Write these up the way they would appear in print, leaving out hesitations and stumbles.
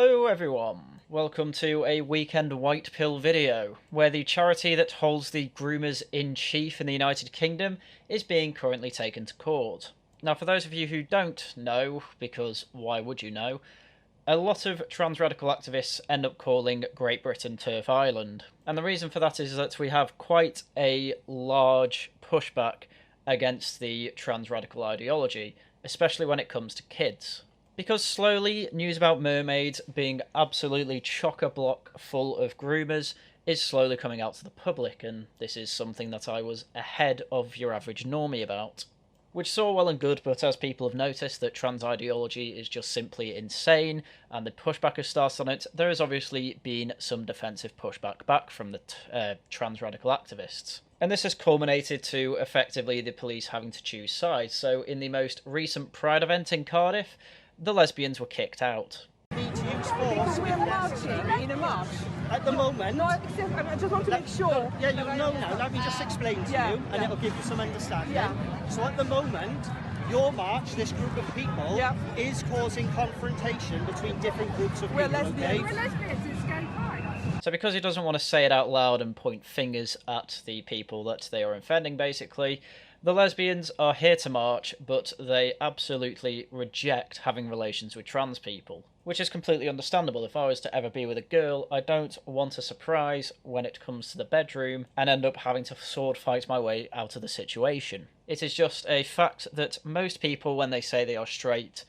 Hello everyone, welcome to a weekend white pill video, where the charity that holds the Groomers in chief in the United Kingdom is being currently taken to court. Now for those of you who don't know, because why would you know, a lot of trans radical activists end up calling Great Britain Turf Island, and the reason for that is that we have quite a large pushback against the trans radical ideology, especially when it comes to kids. Because slowly, news about Mermaids being absolutely chock-a-block full of groomers is slowly coming out to the public, and this is something that I was ahead of your average normie about. Which is all well and good, but as people have noticed that trans ideology is just simply insane, and the pushback has started on it, there has obviously been some defensive pushback back from the trans radical activists. And this has culminated to, effectively, the police having to choose sides. So in the most recent Pride event in Cardiff, the lesbians were kicked out. Need to use force we're marching in a march. at the moment. No, I just want to make sure. Yeah, you'll know now. Let me just explain to you, and it'll give you some understanding. Yeah. So at the moment, your march, this group of people, is causing confrontation between different groups of people. We're lesbians. Okay? We're lesbians. It's gay pride. So because he doesn't want to say it out loud and point fingers at the people that they are offending, basically, the lesbians are here to march, but they absolutely reject having relations with trans people. Which is completely understandable. If I was to ever be with a girl, I don't want a surprise when it comes to the bedroom and end up having to sword fight my way out of the situation. It is just a fact that most people, when they say they are straight,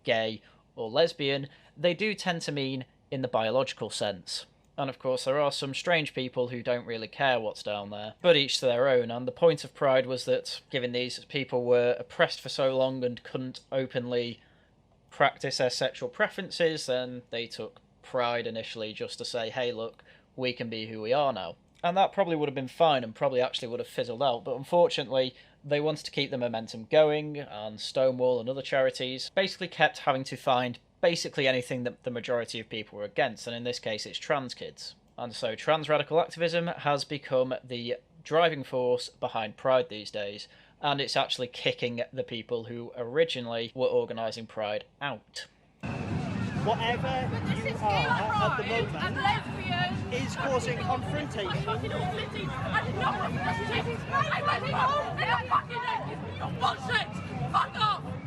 gay, or lesbian, they do tend to mean in the biological sense. And of course there are some strange people who don't really care what's down there, but each to their own, and the point of Pride was that, given these people were oppressed for so long and couldn't openly practice their sexual preferences, then they took Pride initially just to say, hey look, we can be who we are now. And that probably would have been fine and probably actually would have fizzled out, but unfortunately they wanted to keep the momentum going, and Stonewall and other charities basically kept having to find basically anything that the majority of people were against, and in this case it's trans kids. And so trans radical activism has become the driving force behind Pride these days, and it's actually kicking the people who originally were organising Pride out. Whatever you are at the moment is causing confrontation.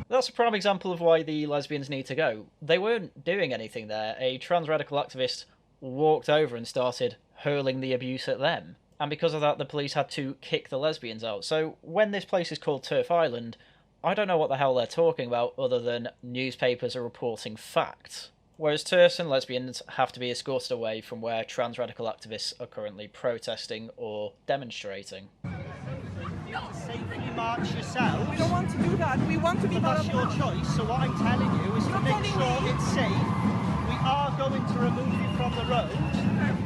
That's a prime example of why the lesbians need to go. They weren't doing anything there. A trans radical activist walked over and started hurling the abuse at them. And because of that, the police had to kick the lesbians out. So when this place is called Turf Island, I don't know what the hell they're talking about other than newspapers are reporting facts. Whereas TERFs and lesbians have to be escorted away from where trans radical activists are currently protesting or demonstrating. It's safe that you march yourself. We don't want to do that. We want to be part That's of your choice. So what I'm telling you is to make sure it's safe. We are going to remove you from the road,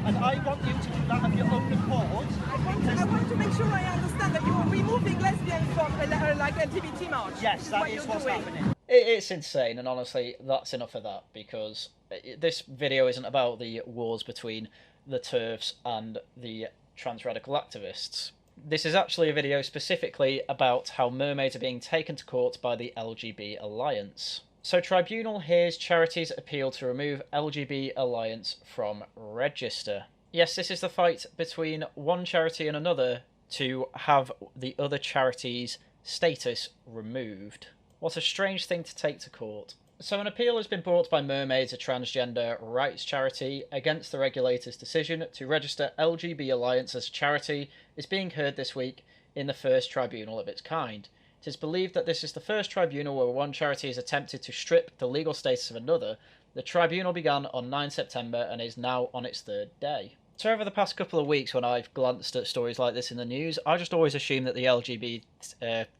and I want you to do that of your own accord. I want to make sure I understand that you are removing lesbians from like LGBT march. Yes, that is what's happening. It's insane, and honestly, that's enough of that, because this video isn't about the wars between the TERFs and the trans radical activists. This is actually a video specifically about how mermaids are being taken to court by the LGB Alliance. So Tribunal hears charities appeal to remove LGB Alliance from register. Yes, this is the fight between one charity and another to have the other charity's status removed. What a strange thing to take to court. So an appeal has been brought by Mermaids, a transgender rights charity, against the regulator's decision to register LGB Alliance as a charity is being heard this week in the first tribunal of its kind. It is believed that this is the first tribunal where one charity has attempted to strip the legal status of another. The tribunal began on 9 September and is now on its third day. So over the past couple of weeks, when I've glanced at stories like this in the news, I just always assumed that the LGB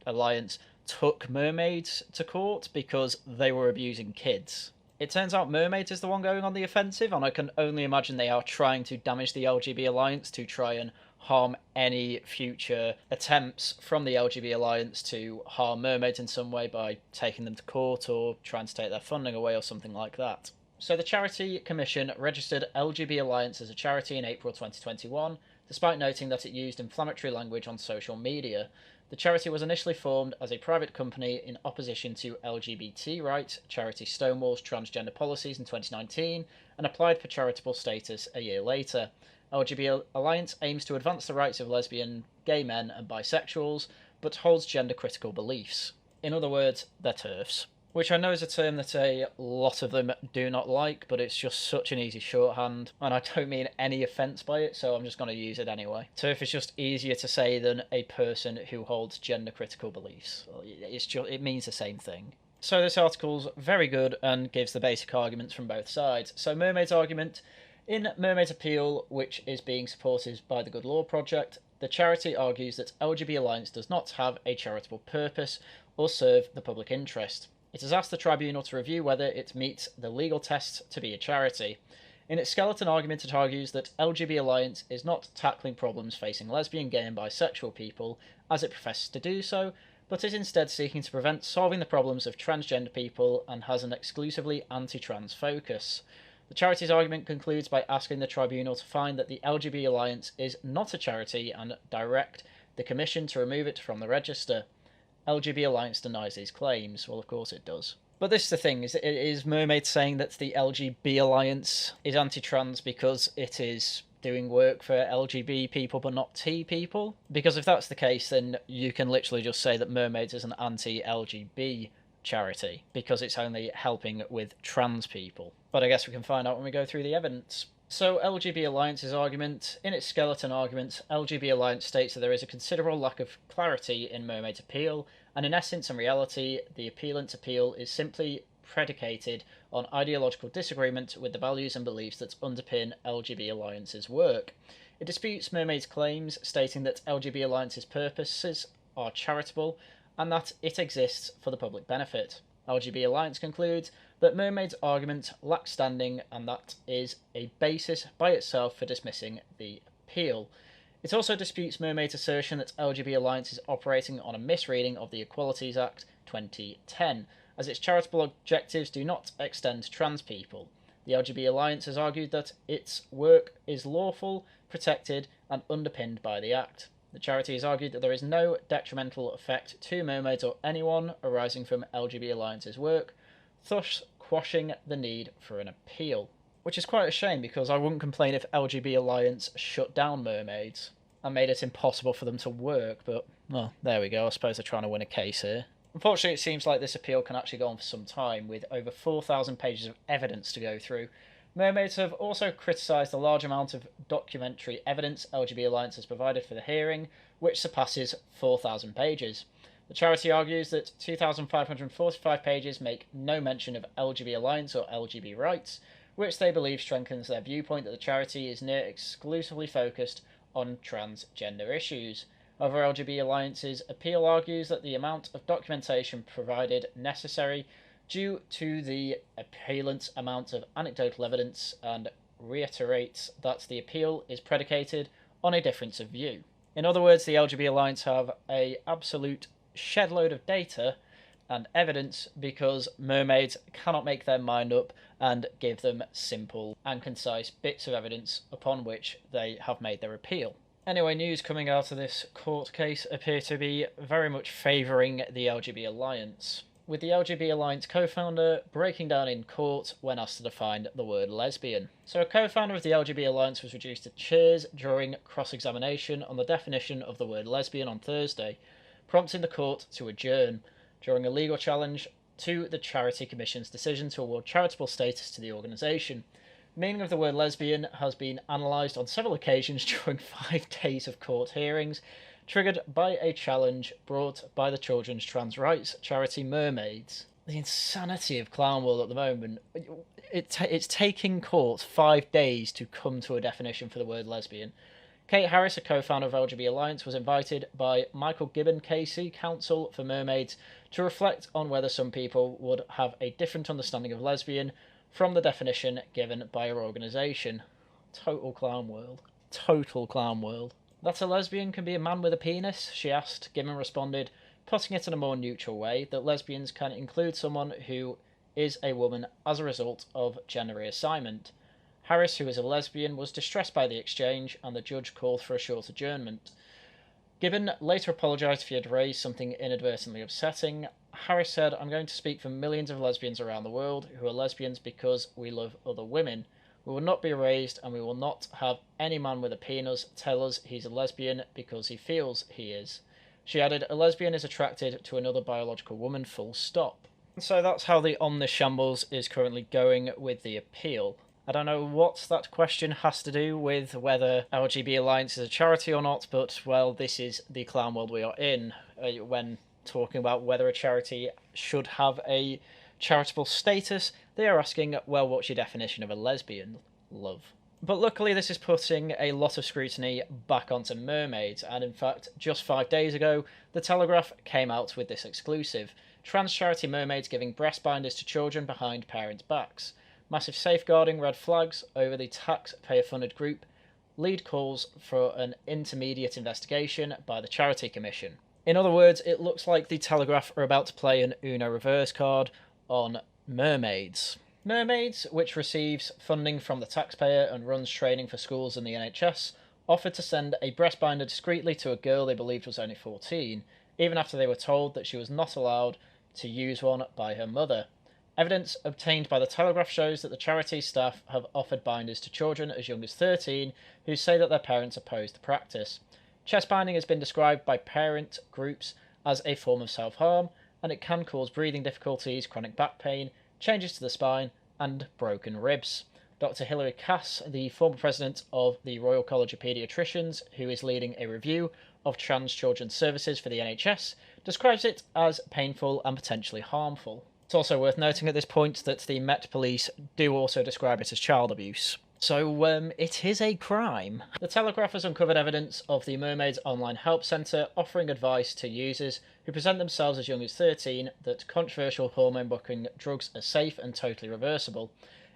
Alliance took Mermaids to court because they were abusing kids. It turns out Mermaids is the one going on the offensive, and I can only imagine they are trying to damage the LGB Alliance to try and harm any future attempts from the LGB Alliance to harm Mermaids in some way by taking them to court or trying to take their funding away or something like that. So the Charity Commission registered LGB Alliance as a charity in April 2021, despite noting that it used inflammatory language on social media. The charity was initially formed as a private company in opposition to LGBT rights charity Stonewall's transgender policies in 2019 and applied for charitable status a year later. LGB Alliance aims to advance the rights of lesbian, gay men, and bisexuals, but holds gender-critical beliefs. In other words, they're TERFs. Which I know is a term that a lot of them do not like, but it's just such an easy shorthand, and I don't mean any offence by it, so I'm just going to use it anyway. TERF is just easier to say than a person who holds gender-critical beliefs. It means the same thing. So this article's very good and gives the basic arguments from both sides. So Mermaids' argument: in Mermaids' appeal, which is being supported by the Good Law Project, the charity argues that LGB Alliance does not have a charitable purpose or serve the public interest. It has asked the tribunal to review whether it meets the legal test to be a charity. In its skeleton argument, it argues that LGB Alliance is not tackling problems facing lesbian, gay and bisexual people, as it professes to do so, but is instead seeking to prevent solving the problems of transgender people and has an exclusively anti-trans focus. The charity's argument concludes by asking the tribunal to find that the LGB Alliance is not a charity and direct the Commission to remove it from the register. LGB Alliance denies these claims. Well, of course it does. But this is the thing, is Mermaid saying that the LGB Alliance is anti-trans because it is doing work for LGB people but not T people? Because if that's the case, then you can literally just say that Mermaids is an anti-LGB charity because it's only helping with trans people. But I guess we can find out when we go through the evidence. So LGB Alliance's argument: in its skeleton argument, LGB Alliance states that there is a considerable lack of clarity in Mermaid's appeal, and in essence and reality, the appellant's appeal is simply predicated on ideological disagreement with the values and beliefs that underpin LGB Alliance's work. It disputes Mermaid's claims, stating that LGB Alliance's purposes are charitable, and that it exists for the public benefit. LGB Alliance concludes that Mermaid's argument lacks standing and that is a basis by itself for dismissing the appeal. It also disputes Mermaid's assertion that LGB Alliance is operating on a misreading of the Equalities Act 2010, as its charitable objectives do not extend to trans people. The LGB Alliance has argued that its work is lawful, protected, and underpinned by the Act. The charity has argued that there is no detrimental effect to Mermaids or anyone arising from LGB Alliance's work, thus quashing the need for an appeal. Which is quite a shame, because I wouldn't complain if LGB Alliance shut down Mermaids and made it impossible for them to work, but, well, there we go. I suppose they're trying to win a case here. Unfortunately, it seems like this appeal can actually go on for some time, with over 4,000 pages of evidence to go through. Mermaids have also criticised the large amount of documentary evidence LGB Alliance has provided for the hearing, which surpasses 4,000 pages. The charity argues that 2,545 pages make no mention of LGB Alliance or LGB rights, which they believe strengthens their viewpoint that the charity is near exclusively focused on transgender issues. However, LGB Alliance's appeal argues that the amount of documentation provided necessary due to the appellant's amount of anecdotal evidence and reiterates that the appeal is predicated on a difference of view. In other words, the LGB Alliance have an absolute shedload of data and evidence because Mermaids cannot make their mind up and give them simple and concise bits of evidence upon which they have made their appeal. Anyway, news coming out of this court case appear to be very much favouring the LGB Alliance, with the LGB Alliance co-founder breaking down in court when asked to define the word lesbian. So a co-founder of the LGB Alliance was reduced to tears during cross-examination on the definition of the word lesbian on Thursday, prompting the court to adjourn during a legal challenge to the Charity Commission's decision to award charitable status to the organisation. Meaning of the word lesbian has been analysed on several occasions during 5 days of court hearings, triggered by a challenge brought by the children's trans rights charity Mermaids. The insanity of clown world at the moment. It's taking court 5 days to come to a definition for the word lesbian. Kate Harris, a co-founder of LGB Alliance, was invited by Michael Gibbon Casey, counsel for Mermaids, to reflect on whether some people would have a different understanding of lesbian from the definition given by her organisation. Total clown world. Total clown world. That a lesbian can be a man with a penis? She asked. Gibbon responded, putting it in a more neutral way, that lesbians can include someone who is a woman as a result of gender reassignment. Harris, who is a lesbian, was distressed by the exchange, and the judge called for a short adjournment. Gibbon later apologised if he had raised something inadvertently upsetting. Harris said, "I'm going to speak for millions of lesbians around the world who are lesbians because we love other women. We will not be erased, and we will not have any man with a penis tell us he's a lesbian because he feels he is." She added, "A lesbian is attracted to another biological woman, full stop." So that's how the On This Shambles is currently going with the appeal. I don't know what that question has to do with whether LGB Alliance is a charity or not, but, well, this is the clown world we are in when talking about whether a charity should have a charitable status. They are asking, well, what's your definition of a lesbian, love? But luckily this is putting a lot of scrutiny back onto Mermaids, and in fact, just 5 days ago, The Telegraph came out with this exclusive. Trans charity Mermaids giving breast binders to children behind parents' backs. Massive safeguarding red flags over the taxpayer-funded group. Lead calls for an intermediate investigation by the Charity Commission. In other words, it looks like the Telegraph are about to play an Uno reverse card on Mermaids. Mermaids, which receives funding from the taxpayer and runs training for schools and the NHS, offered to send a breast binder discreetly to a girl they believed was only 14, even after they were told that she was not allowed to use one by her mother. Evidence obtained by the Telegraph shows that the charity staff have offered binders to children as young as 13 who say that their parents oppose the practice. Chest binding has been described by parent groups as a form of self-harm, and it can cause breathing difficulties, chronic back pain, changes to the spine, and broken ribs. Dr. Hilary Cass, the former president of the Royal College of Paediatricians, who is leading a review of trans children's services for the NHS, describes it as painful and potentially harmful. It's also worth noting at this point that the Met Police do also describe it as child abuse. So, it is a crime. The Telegraph has uncovered evidence of the Mermaids Online Help Centre offering advice to users who present themselves as young as 13 that controversial hormone-blocking drugs are safe and totally reversible.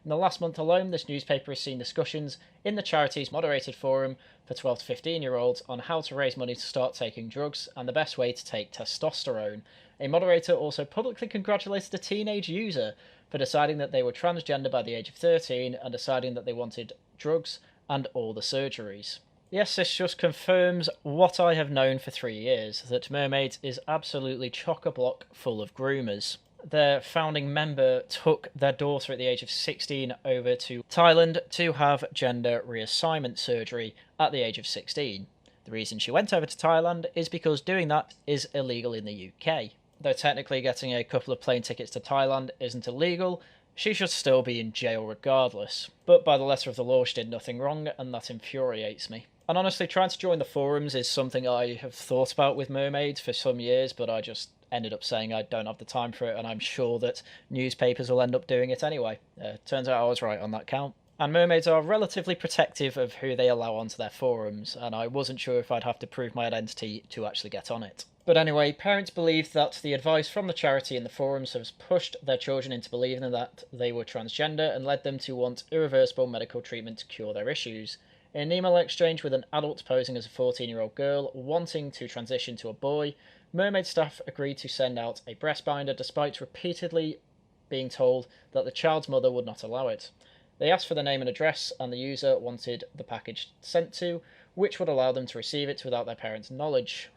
In the last month alone, this newspaper has seen discussions in the charity's moderated forum for 12 to 15-year-olds on how to raise money to start taking drugs and the best way to take testosterone. A moderator also publicly congratulated a teenage user for deciding that they were transgender by the age of 13 and deciding that they wanted drugs and all the surgeries. Yes, this just confirms what I have known for 3 years, that Mermaids is absolutely chock-a-block full of groomers. Their founding member took their daughter at the age of 16 over to Thailand to have gender reassignment surgery at the age of 16. The reason she went over to Thailand is because doing that is illegal in the UK. Though technically getting a couple of plane tickets to Thailand isn't illegal, she should still be in jail regardless. But by the letter of the law, she did nothing wrong, and that infuriates me. And honestly, trying to join the forums is something I have thought about with Mermaids for some years, but I just ended up saying I don't have the time for it, and I'm sure that newspapers will end up doing it anyway. Turns out I was right on that count. And Mermaids are relatively protective of who they allow onto their forums, and I wasn't sure if I'd have to prove my identity to actually get on it. But anyway, parents believed that the advice from the charity in the forums has pushed their children into believing that they were transgender and led them to want irreversible medical treatment to cure their issues. In an email exchange with an adult posing as a 14-year-old girl wanting to transition to a boy, Mermaid staff agreed to send out a breast binder despite repeatedly being told that the child's mother would not allow it. They asked for the name and address, and the user wanted the package sent to, which would allow them to receive it without their parents' knowledge.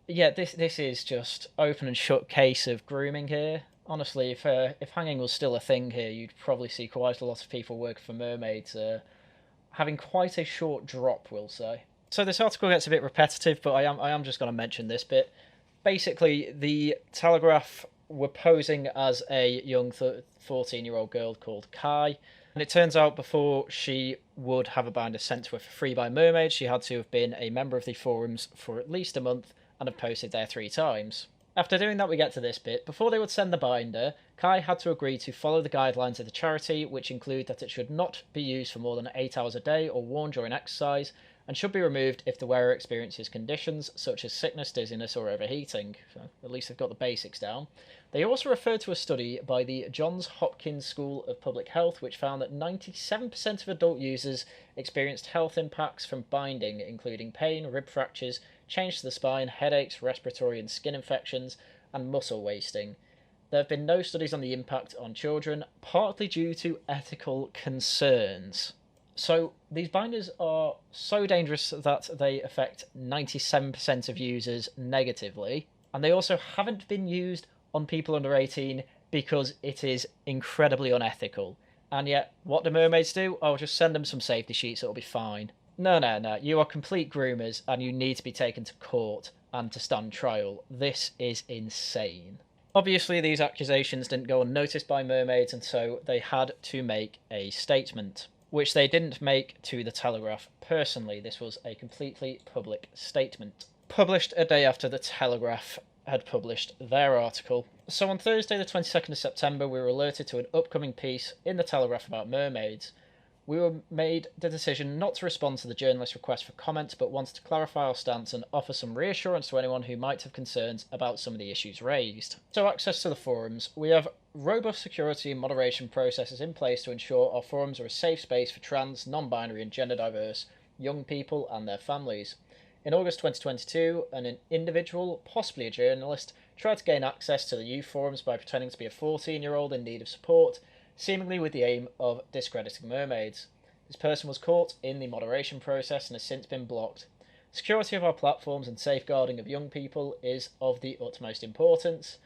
Yeah, this is just open and shut case of grooming here. Honestly, if hanging was still a thing here, you'd probably see quite a lot of people working for Mermaids having quite a short drop, we'll say. So this article gets a bit repetitive, but I am just going to mention this bit. Basically, the Telegraph were posing as a young 14-year-old girl called Kai, and it turns out before she would have a binder sent to her for free by Mermaids, she had to have been a member of the forums for at least a month and have posted there 3 times. After doing that, we get to this bit. Before they would send the binder, Kai had to agree to follow the guidelines of the charity, which include that it should not be used for more than 8 hours a day or worn during exercise, and should be removed if the wearer experiences conditions such as sickness, dizziness, or overheating. So at least they've got the basics down. They also referred to a study by the Johns Hopkins School of Public Health, which found that 97% of adult users experienced health impacts from binding, including pain, rib fractures, change to the spine, headaches, respiratory and skin infections, and muscle wasting. There have been no studies on the impact on children, partly due to ethical concerns. So these binders are so dangerous that they affect 97% of users negatively, and they also haven't been used on people under 18 because it is incredibly unethical. And yet, what do mermaids do? Oh, just send them some safety sheets, it'll be fine. No, no, no. You are complete groomers and you need to be taken to court and to stand trial. This is insane. Obviously, these accusations didn't go unnoticed by mermaids, and so they had to make a statement, which they didn't make to the Telegraph personally. This was a completely public statement, published a day after the Telegraph had published their article. So on Thursday the 22nd of September, we were alerted to an upcoming piece in the Telegraph about mermaids. We were made the decision not to respond to the journalist's request for comment, but wanted to clarify our stance and offer some reassurance to anyone who might have concerns about some of the issues raised. So access to the forums. We have robust security and moderation processes in place to ensure our forums are a safe space for trans, non-binary and gender diverse young people and their families. In August 2022, an individual, possibly a journalist, tried to gain access to the youth forums by pretending to be a 14-year-old in need of support, seemingly with the aim of discrediting mermaids. This person was caught in the moderation process and has since been blocked. Security of our platforms and safeguarding of young people is of the utmost importance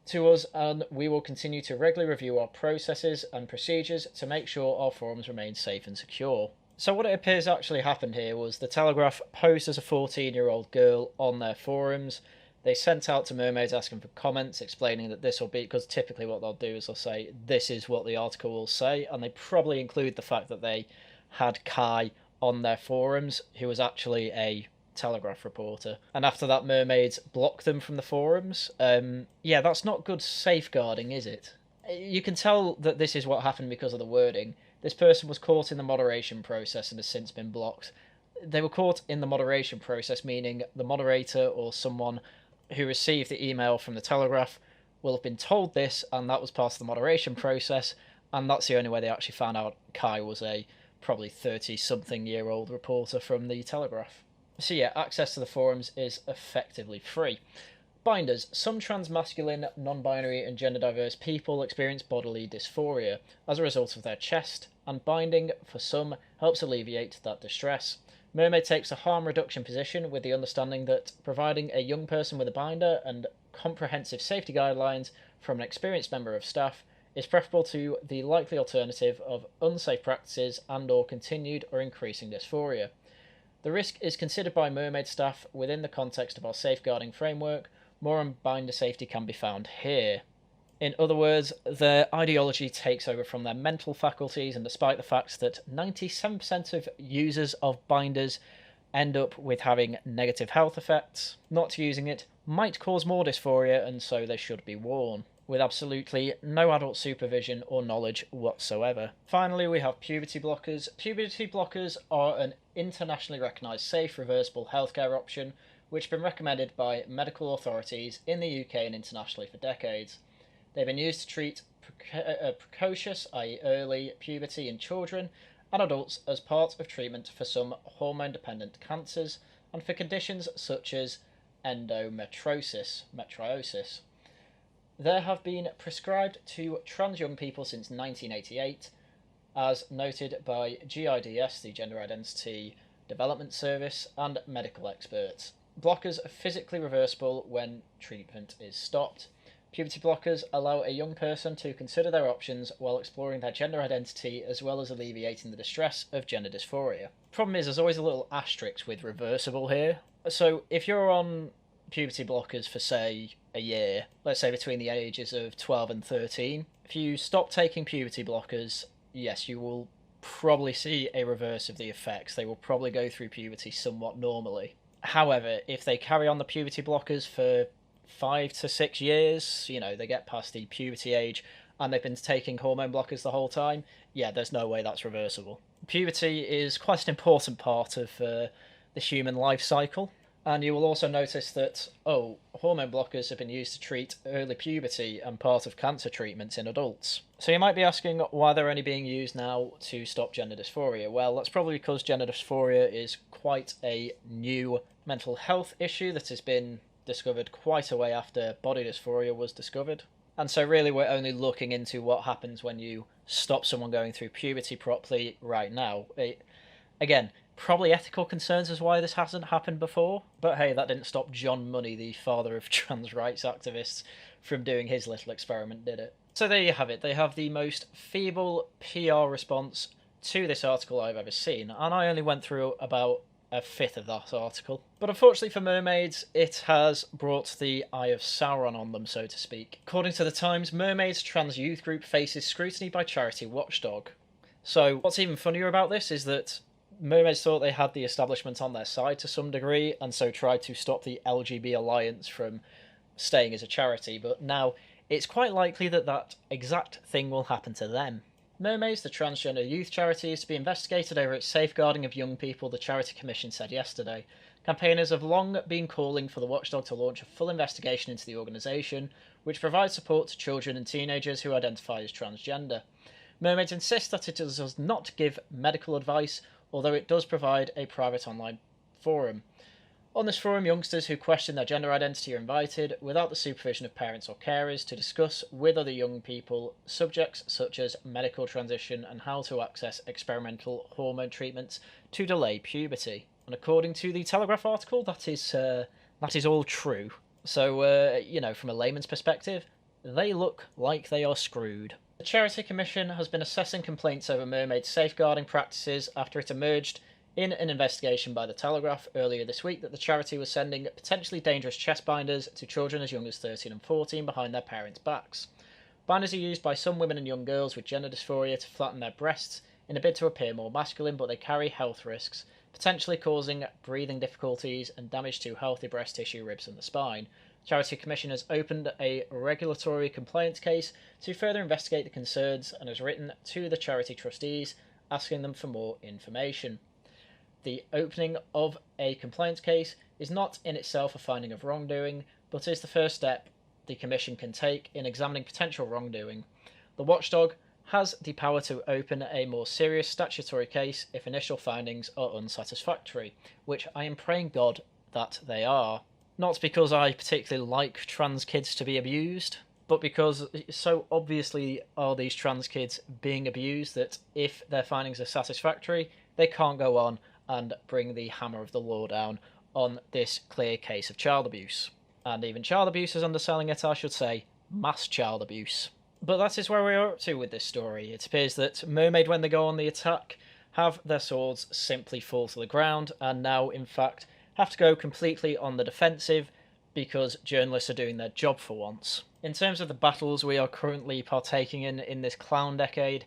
to us, and we will continue to regularly review our processes and procedures to make sure our forums remain safe and secure. So what it appears actually happened here was the Telegraph posed as a 14-year-old girl on their forums. They sent out to mermaids asking for comments, explaining that this will be, because typically what they'll do is they'll say, this is what the article will say, and they probably include the fact that they had Kai on their forums, who was actually a Telegraph reporter. And after that, mermaids blocked them from the forums. Yeah, that's not good safeguarding, is it? You can tell that this is what happened because of the wording. This person was caught in the moderation process and has since been blocked. They were caught in the moderation process, meaning the moderator or someone who received the email from the Telegraph will have been told this, and that was part of the moderation process, and that's the only way they actually found out Kai was a probably 30-something-year-old reporter from the Telegraph. So yeah, access to the forums is effectively free. Binders. Some trans-masculine, non-binary and gender-diverse people experience bodily dysphoria as a result of their chest, and binding, for some, helps alleviate that distress. Mermaid takes a harm reduction position with the understanding that providing a young person with a binder and comprehensive safety guidelines from an experienced member of staff is preferable to the likely alternative of unsafe practices and or continued or increasing dysphoria. The risk is considered by Mermaid staff within the context of our safeguarding framework. More on binder safety can be found here. In other words, their ideology takes over from their mental faculties, and despite the fact that 97% of users of binders end up with having negative health effects, not using it might cause more dysphoria, and so they should be worn, with absolutely no adult supervision or knowledge whatsoever. Finally, we have puberty blockers. Puberty blockers are an internationally recognised safe, reversible healthcare option, which have been recommended by medical authorities in the UK and internationally for decades. They've been used to treat precocious, i.e. early, puberty in children and adults as part of treatment for some hormone-dependent cancers and for conditions such as endometriosis. They have been prescribed to trans young people since 1988, as noted by GIDS, the Gender Identity Development Service, and medical experts. Blockers are physically reversible when treatment is stopped. Puberty blockers allow a young person to consider their options while exploring their gender identity, as well as alleviating the distress of gender dysphoria. Problem is, there's always a little asterisk with reversible here. So if you're on puberty blockers for, say, a year, let's say between the ages of 12 and 13, if you stop taking puberty blockers, yes, you will probably see a reverse of the effects. They will probably go through puberty somewhat normally. However, if they carry on the puberty blockers for 5 to 6 years, they get past the puberty age and they've been taking hormone blockers the whole time, yeah, there's no way that's reversible. Puberty is quite an important part of the human life cycle, and you will also notice that, hormone blockers have been used to treat early puberty and part of cancer treatments in adults. So you might be asking why they're only being used now to stop gender dysphoria. Well, that's probably because gender dysphoria is quite a new mental health issue that has been discovered quite a way after body dysphoria was discovered. And so really we're only looking into what happens when you stop someone going through puberty properly right now. Again, probably ethical concerns is why this hasn't happened before, but hey, that didn't stop John Money, the father of trans rights activists, from doing his little experiment, did it? So there you have it. They have the most feeble PR response to this article I've ever seen, and I only went through about a fifth of that article. But unfortunately for Mermaids, it has brought the Eye of Sauron on them, so to speak. According to the Times, Mermaids trans youth group faces scrutiny by charity watchdog. So what's even funnier about this is that Mermaids thought they had the establishment on their side to some degree, and so tried to stop the LGB Alliance from staying as a charity, but now it's quite likely that that exact thing will happen to them. Mermaids, the transgender youth charity, is to be investigated over its safeguarding of young people, the Charity Commission said yesterday. Campaigners have long been calling for the watchdog to launch a full investigation into the organisation, which provides support to children and teenagers who identify as transgender. Mermaids insists that it does not give medical advice, although it does provide a private online forum. On this forum, youngsters who question their gender identity are invited, without the supervision of parents or carers, to discuss with other young people subjects such as medical transition and how to access experimental hormone treatments to delay puberty. And according to the Telegraph article, that is all true. So, from a layman's perspective, they look like they are screwed. The Charity Commission has been assessing complaints over Mermaids' safeguarding practices after it emerged in an investigation by the Telegraph earlier this week that the charity was sending potentially dangerous chest binders to children as young as 13 and 14 behind their parents' backs. Binders are used by some women and young girls with gender dysphoria to flatten their breasts in a bid to appear more masculine, but they carry health risks, potentially causing breathing difficulties and damage to healthy breast tissue, ribs and the spine. The Charity Commission has opened a regulatory compliance case to further investigate the concerns and has written to the charity trustees asking them for more information. The opening of a complaints case is not in itself a finding of wrongdoing, but is the first step the Commission can take in examining potential wrongdoing. The watchdog has the power to open a more serious statutory case if initial findings are unsatisfactory, which I am praying God that they are. Not because I particularly like trans kids to be abused, but because so obviously are these trans kids being abused that if their findings are satisfactory, they can't go on and bring the hammer of the law down on this clear case of child abuse. And even child abuse is underselling it, I should say, mass child abuse. But that is where we are up to with this story. It appears that Mermaid, when they go on the attack, have their swords simply fall to the ground, and now, in fact, have to go completely on the defensive because journalists are doing their job for once. In terms of the battles we are currently partaking in this clown decade,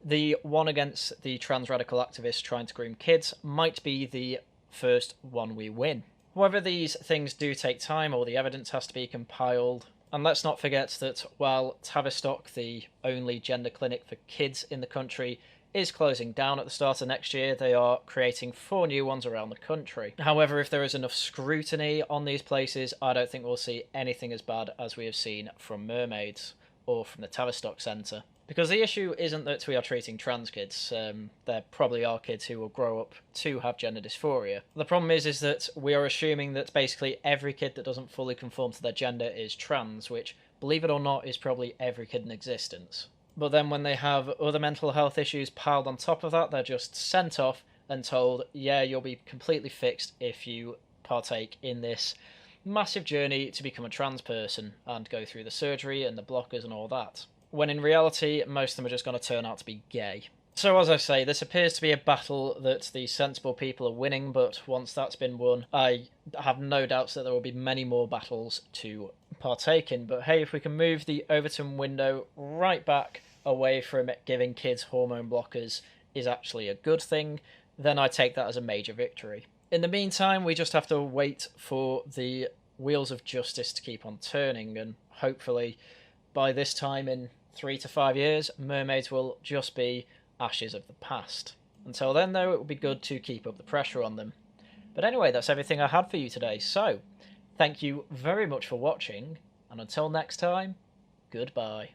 the one against the trans radical activists trying to groom kids might be the first one we win. However, these things do take time, all the evidence has to be compiled, and let's not forget that while Tavistock, the only gender clinic for kids in the country, is closing down at the start of next year, they are creating 4 new ones around the country. However, if there is enough scrutiny on these places, I don't think we'll see anything as bad as we have seen from Mermaids or from the Tavistock Centre. Because the issue isn't that we are treating trans kids. There probably are kids who will grow up to have gender dysphoria. The problem is that we are assuming that basically every kid that doesn't fully conform to their gender is trans, which, believe it or not, is probably every kid in existence. But then when they have other mental health issues piled on top of that, they're just sent off and told, yeah, you'll be completely fixed if you partake in this massive journey to become a trans person and go through the surgery and the blockers and all that. When in reality, most of them are just going to turn out to be gay. So as I say, this appears to be a battle that the sensible people are winning, but once that's been won, I have no doubts that there will be many more battles to partake in. But hey, if we can move the Overton window right back away from it giving kids hormone blockers is actually a good thing, then I take that as a major victory. In the meantime, we just have to wait for the wheels of justice to keep on turning, and hopefully by this time in 3 to 5 years, Mermaids will just be ashes of the past. Until then, though, it will be good to keep up the pressure on them. But anyway, that's everything I had for you today, so thank you very much for watching, and until next time, goodbye.